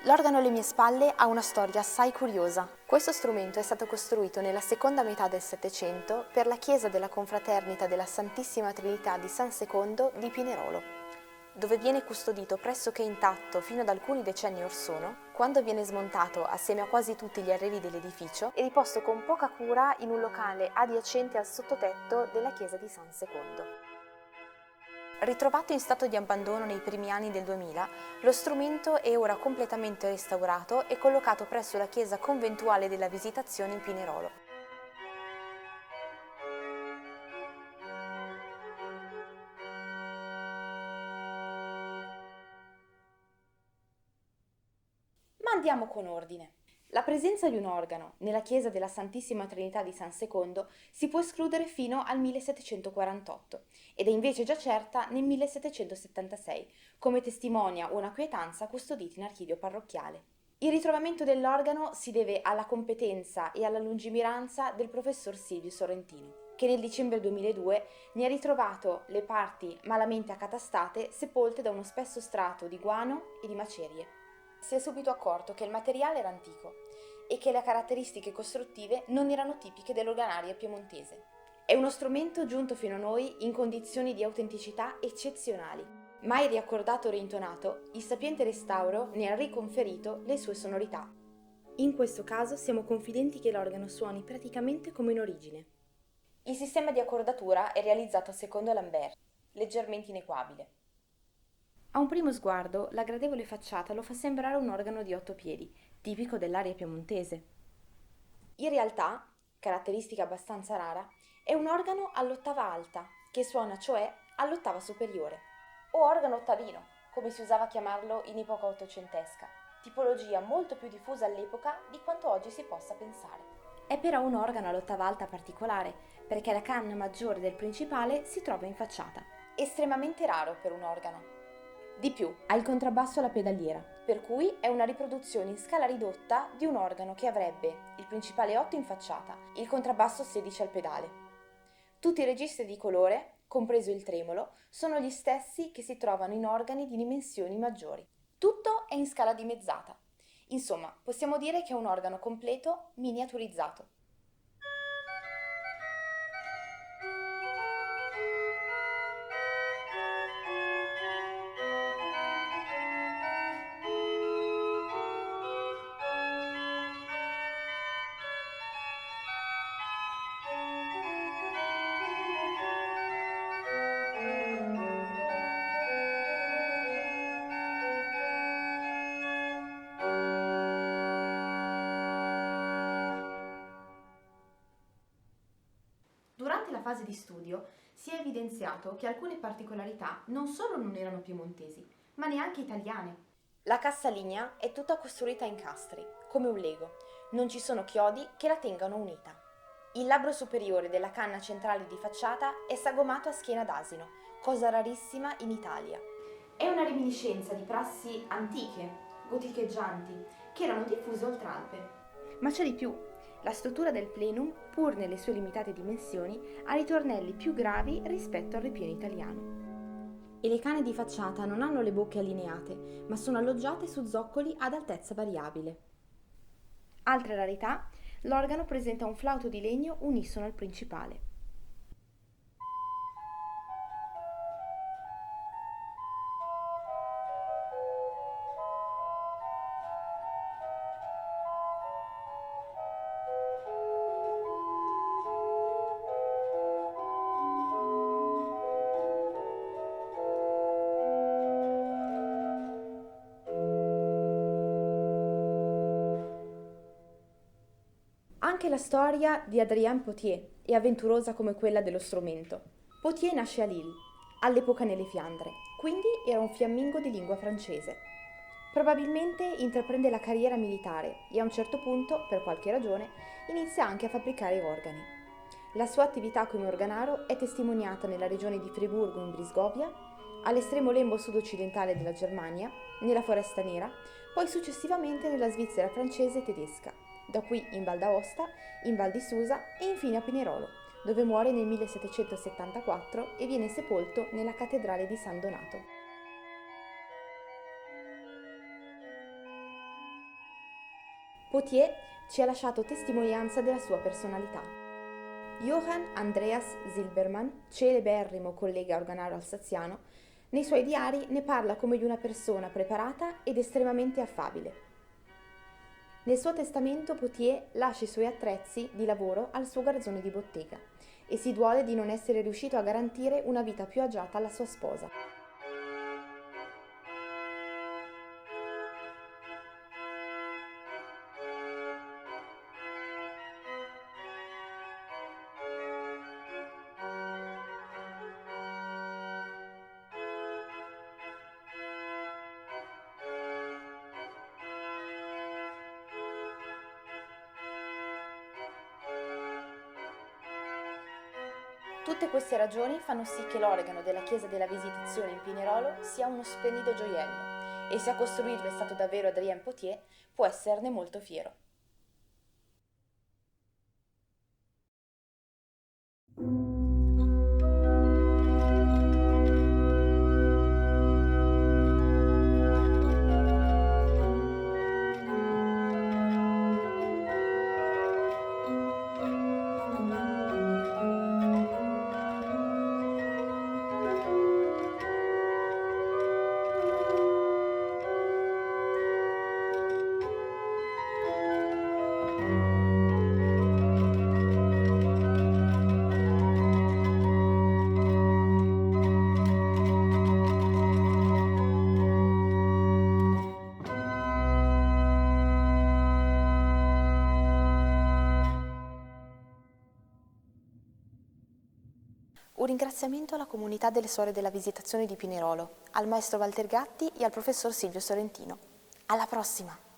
L'organo alle mie spalle ha una storia assai curiosa. Questo strumento è stato costruito nella seconda metà del Settecento per la chiesa della Confraternita della Santissima Trinità di San Secondo di Pinerolo, dove viene custodito pressoché intatto fino ad alcuni decenni or sono, quando viene smontato assieme a quasi tutti gli arredi dell'edificio e riposto con poca cura in un locale adiacente al sottotetto della chiesa di San Secondo. Ritrovato in stato di abbandono nei primi anni del 2000, lo strumento è ora completamente restaurato e collocato presso la chiesa conventuale della Visitazione in Pinerolo. Ma andiamo con ordine. La presenza di un organo nella chiesa della Santissima Trinità di San Secondo si può escludere fino al 1748 ed è invece già certa nel 1776, come testimonia una quietanza custodita in archivio parrocchiale. Il ritrovamento dell'organo si deve alla competenza e alla lungimiranza del professor Silvio Sorrentino, che nel dicembre 2002 ne ha ritrovato le parti malamente accatastate sepolte da uno spesso strato di guano e di macerie. Si è subito accorto che il materiale era antico e che le caratteristiche costruttive non erano tipiche dell'organaria piemontese. È uno strumento giunto fino a noi in condizioni di autenticità eccezionali. Mai riaccordato o reintonato, il sapiente restauro ne ha riconferito le sue sonorità. In questo caso siamo confidenti che l'organo suoni praticamente come in origine. Il sistema di accordatura è realizzato secondo Lambert, leggermente inequabile. A un primo sguardo, la gradevole facciata lo fa sembrare un organo di 8 piedi, tipico dell'area piemontese. In realtà, caratteristica abbastanza rara, è un organo all'ottava alta, che suona cioè all'ottava superiore, o organo ottavino, come si usava a chiamarlo in epoca ottocentesca, tipologia molto più diffusa all'epoca di quanto oggi si possa pensare. È però un organo all'ottava alta particolare, perché la canna maggiore del principale si trova in facciata. Estremamente raro per un organo. Di più, ha il contrabbasso alla pedaliera, per cui è una riproduzione in scala ridotta di un organo che avrebbe il principale 8 in facciata, il contrabbasso 16 al pedale. Tutti i registri di colore, compreso il tremolo, sono gli stessi che si trovano in organi di dimensioni maggiori. Tutto è in scala dimezzata. Insomma, possiamo dire che è un organo completo miniaturizzato. Durante la fase di studio si è evidenziato che alcune particolarità non solo non erano piemontesi, ma neanche italiane. La cassa lignea è tutta costruita a incastri, come un lego. Non ci sono chiodi che la tengano unita. Il labbro superiore della canna centrale di facciata è sagomato a schiena d'asino, cosa rarissima in Italia. È una reminiscenza di prassi antiche, goticheggianti, che erano diffuse oltre Alpe. Ma c'è di più. La struttura del plenum, pur nelle sue limitate dimensioni, ha ritornelli più gravi rispetto al ripieno italiano. E le canne di facciata non hanno le bocche allineate, ma sono alloggiate su zoccoli ad altezza variabile. Altra rarità, l'organo presenta un flauto di legno unisono al principale. Anche la storia di Adrien Potier è avventurosa come quella dello strumento. Potier nasce a Lille, all'epoca nelle Fiandre, quindi era un fiammingo di lingua francese. Probabilmente intraprende la carriera militare e a un certo punto, per qualche ragione, inizia anche a fabbricare organi. La sua attività come organaro è testimoniata nella regione di Friburgo in Brisgovia, all'estremo lembo sud-occidentale della Germania, nella Foresta Nera, poi successivamente nella Svizzera francese e tedesca, da qui in Val d'Aosta, in Val di Susa e infine a Pinerolo, dove muore nel 1774 e viene sepolto nella cattedrale di San Donato. Potier ci ha lasciato testimonianza della sua personalità. Johann Andreas Silbermann, celeberrimo collega organario alsaziano, nei suoi diari ne parla come di una persona preparata ed estremamente affabile. Nel suo testamento Potier lascia i suoi attrezzi di lavoro al suo garzone di bottega e si duole di non essere riuscito a garantire una vita più agiata alla sua sposa. Tutte queste ragioni fanno sì che l'organo della chiesa della Visitazione in Pinerolo sia uno splendido gioiello e se a costruirlo è stato davvero Adrien Potier, può esserne molto fiero. Un ringraziamento alla comunità delle Suore della Visitazione di Pinerolo, al maestro Walter Gatti e al professor Silvio Sorrentino. Alla prossima!